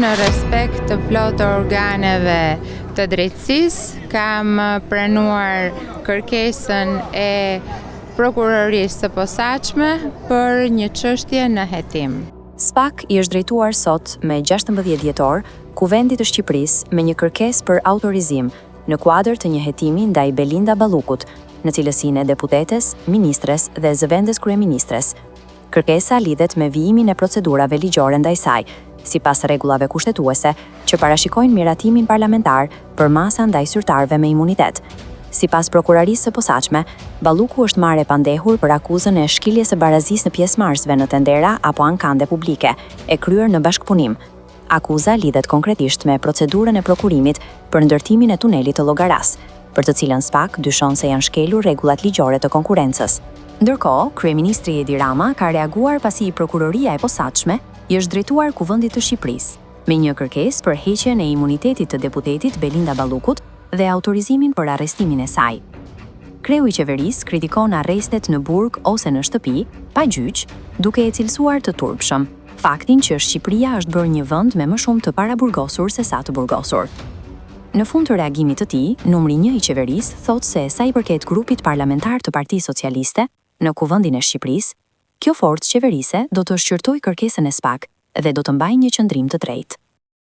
në respekt të plot organeve të drejtësisë, kam pranuar kërkesën e prokurorisë së posaçme për një çështje në hetim. SPAK i është drejtuar sot me 16 dhjetor Kuvendit të Shqipërisë me një kërkesë për autorizim në kuadër të një hetimi ndaj Belinda Ballukut, në cilësinë e deputetes, ministres dhe zëvendës kryeministres. Kërkesa lidhet me vijimin e procedurave ligjore ndaj saj, sipas rregullave kushtetuese që parashikojnë miratimin parlamentar për masa ndaj zyrtarëve me imunitet. Sipas prokurorisë së posaçme, Balluku është marrë e pandehur për akuzën e shkiljes së barazisë në pjesëmarrësve në tendera apo ankande publike, e kryer në bashkëpunim. Akuza lidhet konkretisht me procedurën e prokurimit për ndërtimin e tunelit të Llogaras, për të cilën SPAK dyshon se janë shkelur rregullat ligjore të konkurrencës. Ndërkohë, kryeministri Edi Rama ka reaguar pasi prokuroria e posaçme i është drejtuar Kuvendit të Shqipërisë me një kërkesë për heqjen e imunitetit të deputetit Belinda Ballukut dhe autorizimin për arrestimin e saj. Kreu i qeverisë kritikon arrestet në burg ose në shtëpi, pa gjyq, duke e cilësuar të turpshëm faktin që Shqipëria është bërë një vend me më shumë të paraburgosur se sa të burgosur. Në fund të reagimit të tij, numri 1 i qeverisë thotë se sa i përket grupit parlamentar të Partisë Socialiste në Kuvendin e Shqipërisë, kjo forcë qeverise do të shqyrtojë kërkesën e SPAK dhe do të mbajë një qëndrim të drejtë.